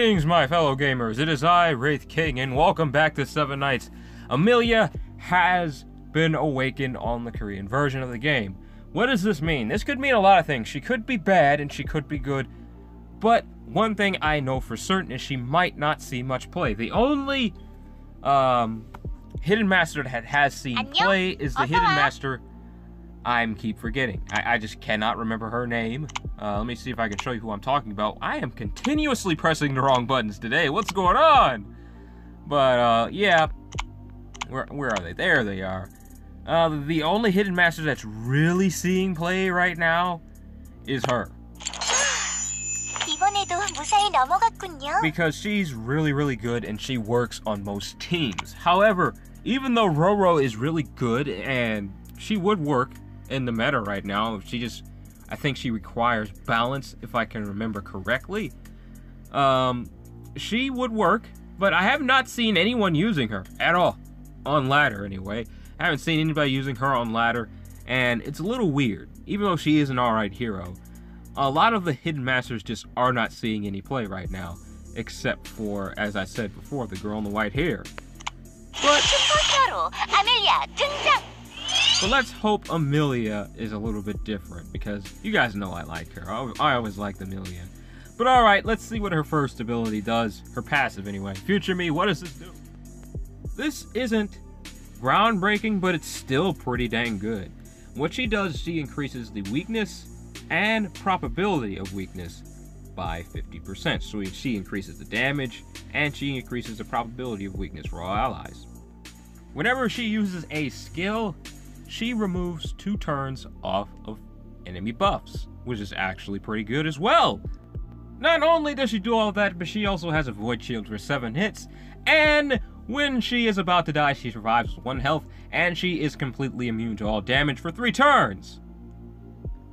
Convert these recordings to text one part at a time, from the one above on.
Greetings, my fellow gamers. It is I, Wraith King, and welcome back to Seven Nights. Amelia has been awakened on the Korean version of the game. What does this mean? This could mean a lot of things. She could be bad and she could be good, but one thing I know for certain is she might not see much play. The only hidden master that has seen play is the hidden master I keep forgetting. I just cannot remember her name. Let me see if I can show you who I'm talking about. I am continuously pressing the wrong buttons today. What's going on? But, yeah. Where are they? There they are. The only hidden master that's really seeing play right now is her. Because she's really good and she works on most teams. However, even though Roro is really good and she would work in the meta right now, I think she requires balance, if I can remember correctly. She would work, but I have not seen anyone using her at all. On ladder, anyway. I haven't seen anybody using her on ladder, and it's a little weird. Even though she is an alright hero, a lot of the hidden masters just are not seeing any play right now, except for, as I said before, the girl in the white hair. But let's hope Amelia is a little bit different, because you guys know I like her. I always liked Amelia. But alright, let's see what her first ability does. Her passive, anyway. Future me, what does this do? This isn't groundbreaking, but it's still pretty dang good. What she does, she increases the weakness and probability of weakness by 50%. So she increases the damage, and she increases the probability of weakness for all allies. Whenever she uses a skill, she removes 2 turns off of enemy buffs, which is actually pretty good as well. Not only does she do all that, but she also has a void shield for 7 hits, and when she is about to die, she survives with 1 health, and she is completely immune to all damage for 3 turns.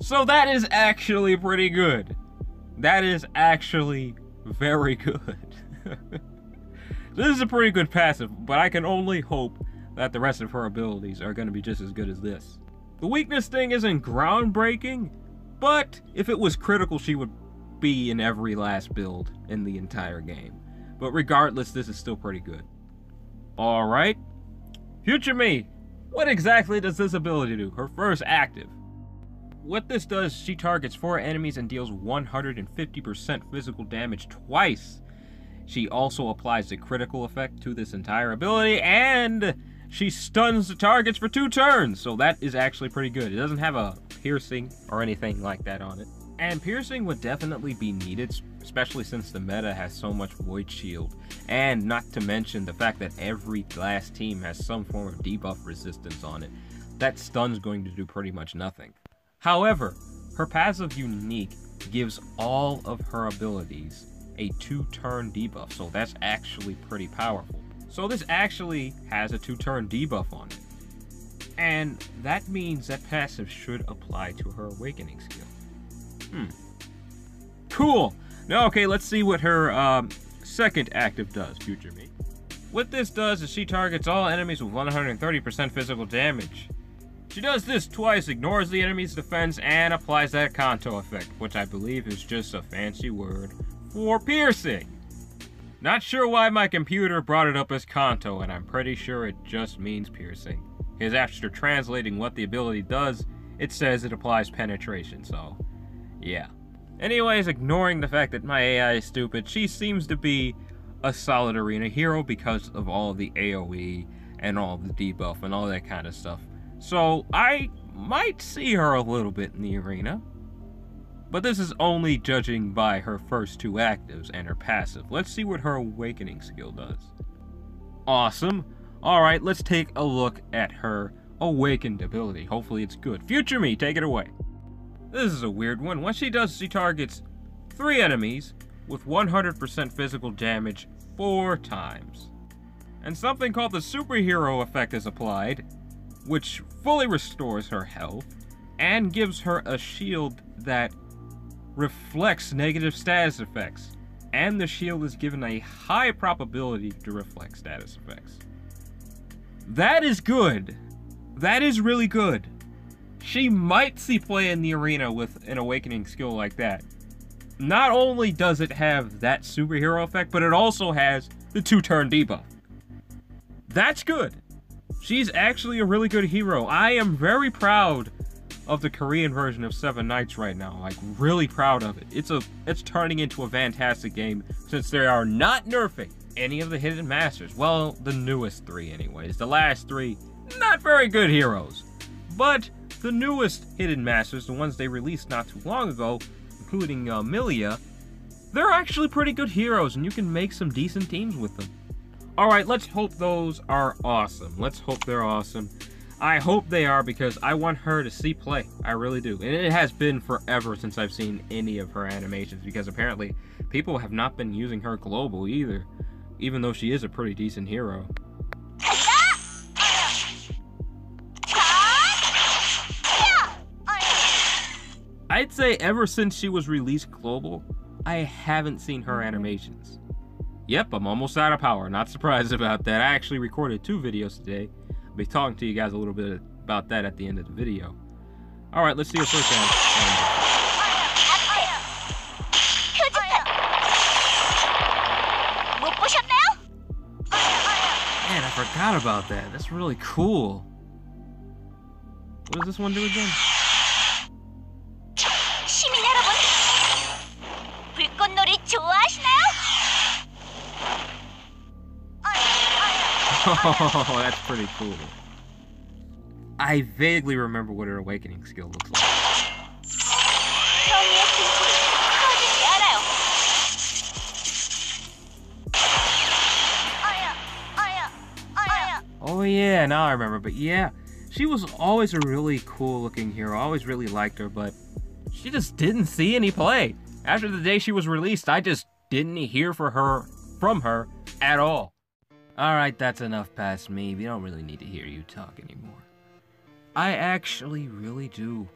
So that is actually pretty good. That is actually very good. This is a pretty good passive, but I can only hope that the rest of her abilities are going to be just as good as this. The weakness thing isn't groundbreaking, but if it was critical, she would be in every last build in the entire game. But regardless, this is still pretty good. Alright, Future Me, what exactly does this ability do? Her first active. What this does, she targets 4 enemies and deals 150% physical damage twice. She also applies the critical effect to this entire ability, and she stuns the targets for 2 turns, so that is actually pretty good. It doesn't have a piercing or anything like that on it. And piercing would definitely be needed, especially since the meta has so much void shield. And not to mention the fact that every last team has some form of debuff resistance on it. That stun's going to do pretty much nothing. However, her passive unique gives all of her abilities a 2-turn debuff, so that's actually pretty powerful. So this actually has a 2-turn debuff on it. And that means that passive should apply to her awakening skill. Cool. Now, okay, let's see what her second active does, Future Me. What this does is she targets all enemies with 130% physical damage. She does this twice, ignores the enemy's defense, and applies that Kanto effect, which I believe is just a fancy word for piercing. Not sure why my computer brought it up as Kanto, and I'm pretty sure it just means piercing. Because after translating what the ability does, it says it applies penetration, so yeah. Anyways, ignoring the fact that my AI is stupid, she seems to be a solid arena hero because of all the AoE and all the debuff and all that kind of stuff. So I might see her a little bit in the arena. But this is only judging by her first 2 actives and her passive. Let's see what her awakening skill does. Awesome. Alright, let's take a look at her awakened ability. Hopefully it's good. Future Me, take it away. This is a weird one. What she does, she targets 3 enemies with 100% physical damage 4 times. And something called the superhero effect is applied, which fully restores her health and gives her a shield that reflects negative status effects. And the shield is given a high probability to reflect status effects. That is good. That is really good. She might see play in the arena with an awakening skill like that. not only does it have that superhero effect, but it also has the 2-turn debuff. That's good. She's actually a really good hero. I am very proud of the Korean version of Seven Knights right now. Like, really proud of it. It's turning into a fantastic game since they are not nerfing any of the hidden masters. Well, the newest 3 anyways. The last 3, not very good heroes. But the newest hidden masters, the ones they released not too long ago, including Amelia, they're actually pretty good heroes, and you can make some decent teams with them. Alright, let's hope those are awesome. Let's hope they're awesome. I hope they are, because I want her to see play. I really do. And it has been forever since I've seen any of her animations, because apparently people have not been using her global either, even though she is a pretty decent hero. I'd say ever since she was released global, I haven't seen her animations. Yep, I'm almost out of power. Not surprised about that. I actually recorded 2 videos today. I'll be talking to you guys a little bit about that at the end of the video. Alright, let's see her first animation. Man, I forgot about that. That's really cool. What does this one do again? Oh, that's pretty cool. I vaguely remember what her awakening skill looks like. Oh yeah, now I remember. But yeah, she was always a really cool looking hero. I always really liked her, but she just didn't see any play. After the day she was released, I just didn't hear from her at all. Alright, that's enough past me. We don't really need to hear you talk anymore. I actually really do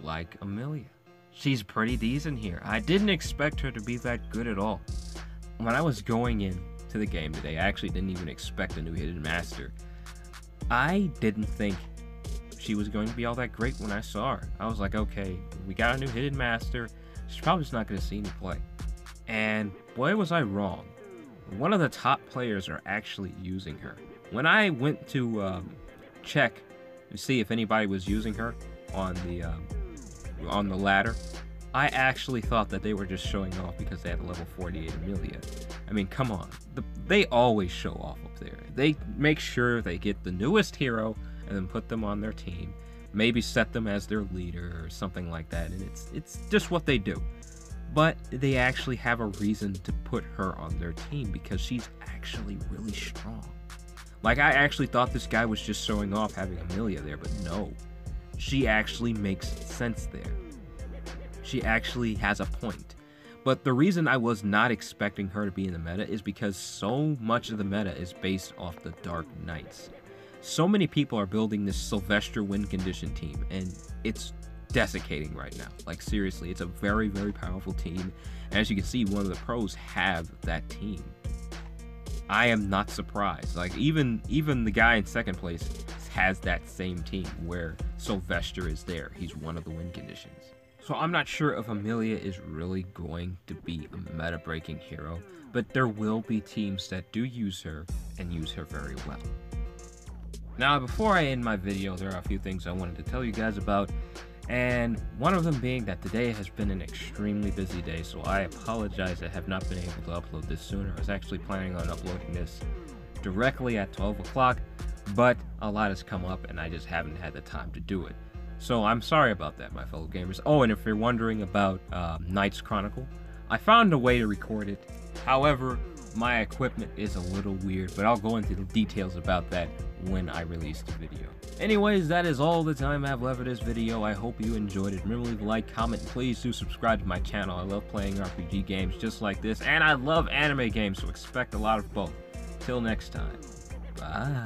like Amelia. She's pretty decent here. I didn't expect her to be that good at all. When I was going in to the game today, I actually didn't even expect a new hidden master. I didn't think she was going to be all that great when I saw her. I was like, okay, we got a new hidden master. She's probably just not going to see any play. And boy, was I wrong. One of the top players are actually using her. When I went to check to see if anybody was using her on the ladder, I actually thought that they were just showing off because they had a level 48 Amelia. I mean, come on. They always show off up there. They make sure they get the newest hero and then put them on their team. Maybe set them as their leader or something like that. And it's just what they do. But they actually have a reason to put her on their team because she's actually really strong. Like, I actually thought this guy was just showing off having Amelia there, but no. She actually makes sense there. She actually has a point. But the reason I was not expecting her to be in the meta is because so much of the meta is based off the Dark Knights. So many people are building this Sylvester win condition team, and it's desiccating right now. Like, seriously, it's a very, very powerful team. And as you can see, one of the pros have that team. I am not surprised. Like, even the guy in second place has that same team where Sylvester is there. He's one of the win conditions. So I'm not sure if Amelia is really going to be a meta-breaking hero, but there will be teams that do use her and use her very well. Now, before I end my video, there are a few things I wanted to tell you guys about. And one of them being that today has been an extremely busy day, so I apologize I have not been able to upload this sooner. I was actually planning on uploading this directly at 12 o'clock, but a lot has come up and I just haven't had the time to do it. So I'm sorry about that, my fellow gamers. Oh, and if you're wondering about Knights Chronicle, I found a way to record it. However, my equipment is a little weird, but I'll go into the details about that when I release the video. Anyways, that is all the time I have left for this video. I hope you enjoyed it. Remember, leave a like, comment, and please do subscribe to my channel. I love playing RPG games just like this, and I love anime games, so expect a lot of both. Till next time, bye.